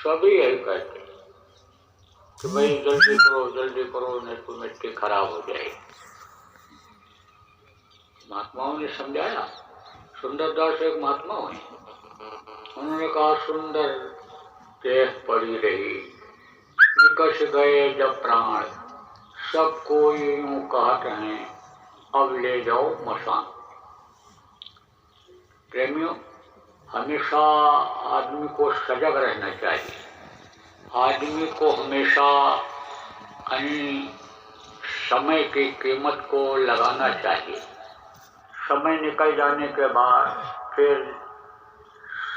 सभी यही कहते हैं कि भाई जल्दी करो नहीं तो मिट्टी खराब हो जाएगी। महात्माओं ने समझाया। सुंदरदास एक महात्मा हुए, उन्होंने कहा सुंदर देह पड़ी रही, विकस गए जब प्राण, सब कोई यूं कहते हैं अब ले जाओ मसान। प्रेमियों, हमेशा आदमी को सजग रहना चाहिए। आदमी को हमेशा समय की कीमत को लगाना चाहिए। समय निकल जाने के बाद फिर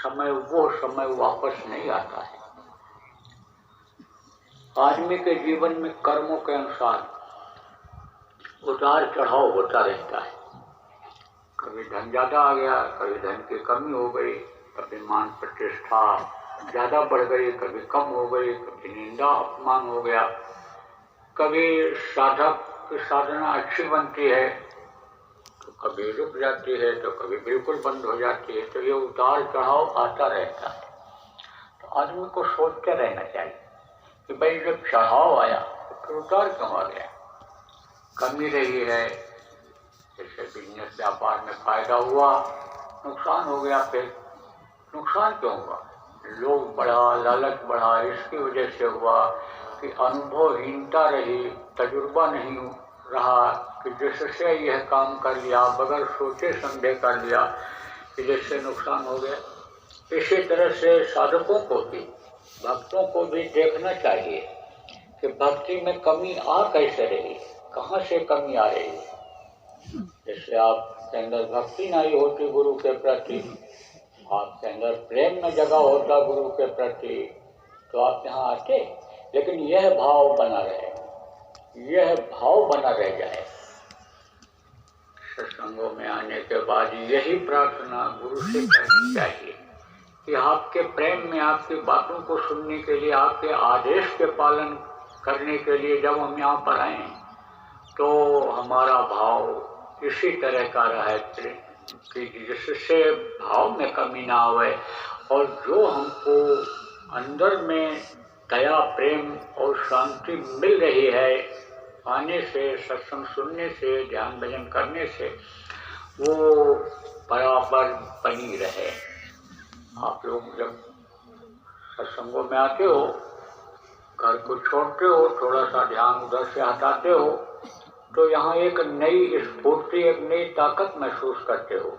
समय वापस नहीं आता है। आदमी के जीवन में कर्मों के अनुसार उतार चढ़ाव होता रहता है। कभी धन ज्यादा आ गया, कभी धन की कमी हो गई, कभी मान प्रतिष्ठा ज्यादा बढ़ गई, कभी कम हो गई, कभी निंदा अपमान हो गया, कभी साधक की साधना अच्छी बनती है तो कभी रुक जाती है, तो कभी बिल्कुल बंद हो जाती है। तो ये उतार चढ़ाव आता रहता है। तो आदमी को सोचते रहना चाहिए कि भाई जब चढ़ाव आया तो फिर उतार क्यों आ गया। कमी रही है, जैसे बिजनेस व्यापार में फायदा हुआ, नुकसान हो गया, फिर नुकसान क्यों हुआ। लोभ बढ़ा, लालच बढ़ा, इसकी वजह से हुआ कि अनुभवहीनता रही, तजुर्बा नहीं रहा कि जिससे यह काम कर लिया, बगैर सोचे समझे कर लिया कि जिससे नुकसान हो गया। इसी तरह से साधकों को भी, भक्तों को भी देखना चाहिए कि भक्ति में कमी आ कैसे रही, कहाँ से कमी आ रही है। जैसे आपके अंदर भक्ति नहीं होती गुरु के प्रति, आपके अंदर प्रेम न जगा होता गुरु के प्रति, तो आप यहाँ आते। लेकिन यह भाव बना रहे, यह भाव बना रह जाए। सत्संगों में आने के बाद यही प्रार्थना गुरु से करनी चाहिए कि आपके प्रेम में, आपकी बातों को सुनने के लिए, आपके आदेश के पालन करने के लिए जब हम यहाँ पर आए तो हमारा भाव इसी तरह का रहे कि जिससे भाव में कमी ना आवे, और जो हमको अंदर में दया, प्रेम और शांति मिल रही है आने से, सत्संग सुनने से, ध्यान भजन करने से, वो बराबर बनी रहे। आप लोग जब सत्संगों में आते हो, घर को छोड़ते हो, थोड़ा सा ध्यान उधर से हटाते हो, तो यहाँ एक नई स्फूर्ति, एक नई ताकत महसूस करते हो।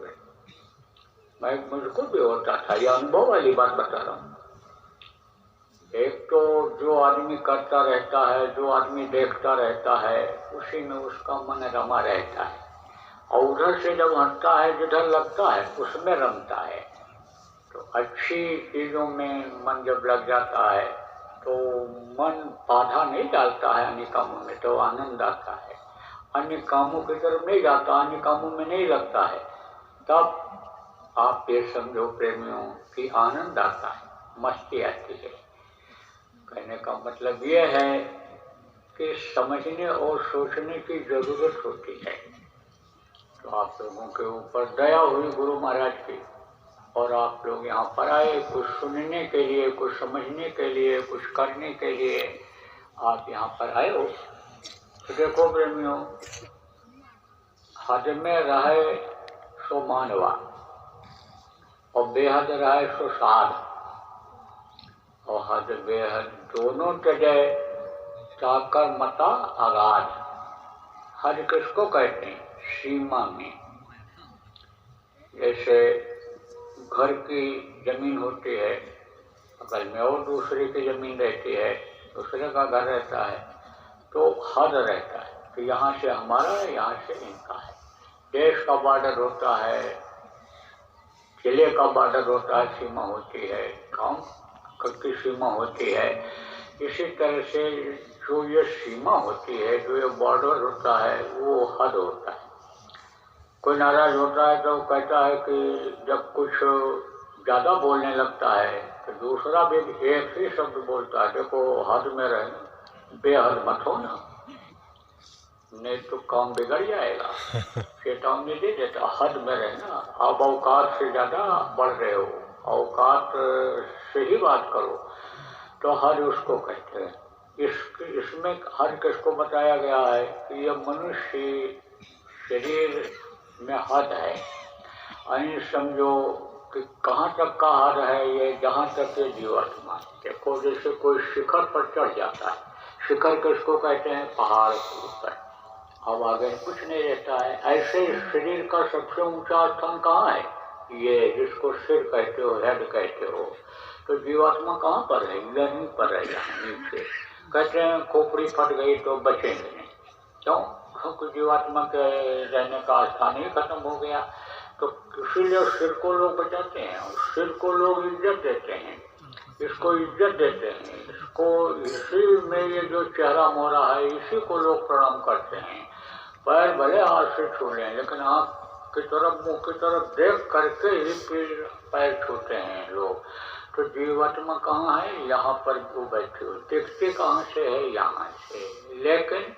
मुझको भी होता था, ये अनुभव वाली बात बता रहा हूँ। एक तो जो आदमी करता रहता है, जो आदमी देखता रहता है, उसी में उसका मन रमा रहता है, और उधर से जब हटता है, जिधर लगता है उसमें रमता है। तो अच्छी चीजों में मन जब लग जाता है तो मन बाधा नहीं डालता है अन्य कामों में, तो आनंद आता है। अन्य कामों की तरफ नहीं जाता, अन्य कामों में नहीं लगता है, तब आप ये समझो प्रेमियों कि आनंद आता है, मस्ती आती है। कहने का मतलब ये है कि समझने और सोचने की जरूरत होती है। तो आप लोगों के ऊपर दया हुई गुरु महाराज की, और आप लोग यहाँ पर आए कुछ सुनने के लिए, कुछ समझने के लिए, कुछ करने के लिए आप यहाँ पर आए हो। तो देखो प्रेमियों, हद में रहे सो मानवा और बेहद रहे सो साध, और हद बेहद दोनों जगह जाकर मता आगाज। हद किसको कहते हैं? सीमा में। जैसे घर की जमीन होती है, बगल में और दूसरे की जमीन रहती है, दूसरे का घर रहता है, तो हद रहता है कि यहाँ से हमारा है, यहाँ से इनका है। देश का बॉर्डर होता है, जिले का बॉर्डर होता है, सीमा होती है, गाँव की सीमा होती है। इसी तरह से जो ये सीमा होती है, जो ये बॉर्डर होता है, वो हद होता है। कोई नाराज होता है तो कहता है कि जब कुछ ज़्यादा बोलने लगता है तो दूसरा भी एक ही शब्द बोलता है, देखो हद में रहना, बेहद मत हो ना, नहीं तो काम बिगड़ जाएगा। चेतावनी दे देता, हद में रहना, आप औकात से ज़्यादा बढ़ रहे हो, औकात से ही बात करो। तो हर उसको कहते हैं। इसमें हर किसको बताया गया है कि यह मनुष्य शरीर में हद है। अभी समझो कि कहाँ तक का हद है ये, जहाँ तक ये जीवात्मा। देखो जैसे कोई शिखर पर चढ़ जाता है, शिखर किसको कहते हैं? पहाड़ के ऊपर, अब आगे कुछ नहीं रहता है। ऐसे शरीर का सबसे ऊंचा स्थान कहाँ है? ये जिसको सिर कहते हो, हेड कहते हो। तो जीवात्मा कहाँ पर है? यहीं पर है, यहाँ नीचे। कहते हैं खोपड़ी फट गई तो बचेंगे नहीं। क्यों? क्योंकि जीवात्मा के रहने का स्थान ही खत्म हो गया। तो इसीलिए सिर को लोग बचाते हैं, और सिर को लोग इज्जत देते हैं, इसको इज्जत देते हैं, इसको इसी में ये जो चेहरा मोहरा है इसी को लोग प्रणाम करते हैं। पैर भले हाथ से छू लें, लेकिन आँख की तरफ, मुँह की तरफ देख करके ही फिर पैर छूते हैं लोग। तो जीवात्मा कहाँ है? यहाँ पर वो बैठे हो। दिखती कहाँ से है? यहाँ से। लेकिन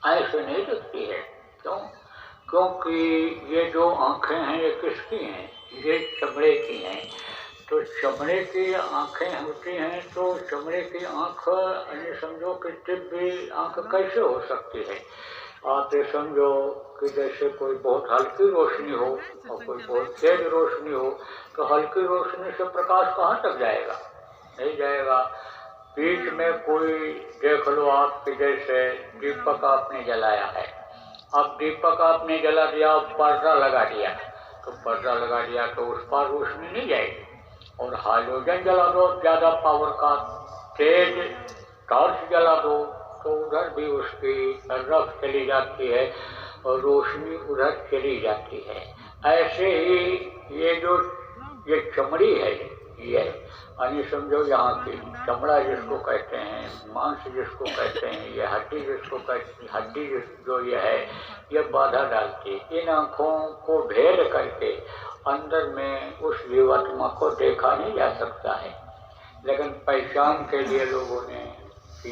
ऐसे नहीं दिखती है। क्यों? क्योंकि ये जो आँखें हैं ये किसकी हैं? ये चमड़े की हैं। तो चमड़े की आँखें होती हैं, तो चमड़े की आँख यानी समझो कि दिव्य आँख कैसे हो सकती है? आप ये समझो कि जैसे कोई बहुत हल्की रोशनी हो और कोई बहुत तेज रोशनी हो, तो हल्की रोशनी से प्रकाश कहाँ तक जाएगा? नहीं जाएगा। बीच में कोई देख लो आप कि जैसे दीपक आपने जलाया है, अब दीपक आपने जला दिया, पर्दा लगा दिया, तो पर्दा लगा दिया तो उस पर रोशनी नहीं जाएगी। और हाइड्रोजन जला दो ज़्यादा पावर का, तेज टॉर्च जला दो, तो उधर भी उसकी रफ चली जाती है और रोशनी उधर चली जाती है। ऐसे ही ये चमड़ी है, ये यानी समझो यहाँ की चमड़ा जिसको कहते हैं, मांस जिसको कहते हैं, ये हड्डी जिसको कहते हैं, हड्डी जो ये है, ये बाधा डालती है। इन आँखों को भेद करके अंदर में उस जीवात्मा को देखा नहीं जा सकता है। लेकिन पहचान के लिए लोगों ने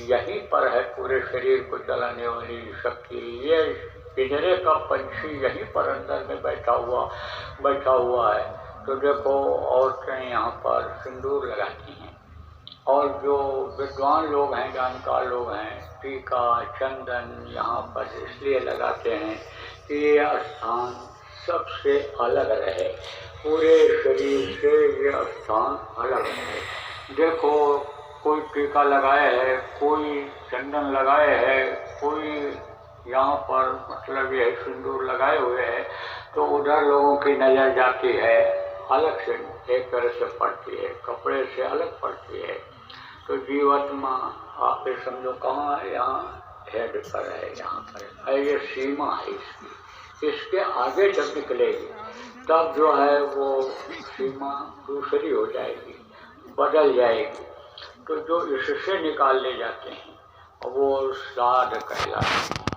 यहीं पर है पूरे शरीर को चलाने वाली शक्ति। ये पिंजरे का पंछी यहीं पर अंदर में बैठा हुआ है। तो देखो औरतें यहाँ पर सिंदूर लगाती हैं, और जो विद्वान लोग हैं, जानकार लोग हैं, टीका चंदन यहाँ पर इसलिए लगाते हैं कि ये स्थान सबसे अलग रहे, पूरे शरीर से ये स्थान अलग रहे। देखो कोई टीका लगाए है, कोई चंदन लगाए है, कोई यहाँ पर मतलब ये सिंदूर लगाए हुए है, तो उधर लोगों की नज़र जाती है अलग से, एक तरह से पड़ती है, कपड़े से अलग पड़ती है। तो जीवात्मा आप समझो कहाँ है? यहाँ हेड पर है, यहाँ पर है। ये सीमा है इसकी, इसके आगे जब निकलेगी तब जो है वो सीमा दूसरी हो जाएगी, बदल जाएगी। तो जो इससे निकाल ले जाते हैं वो श्राद्ध कहलाते हैं।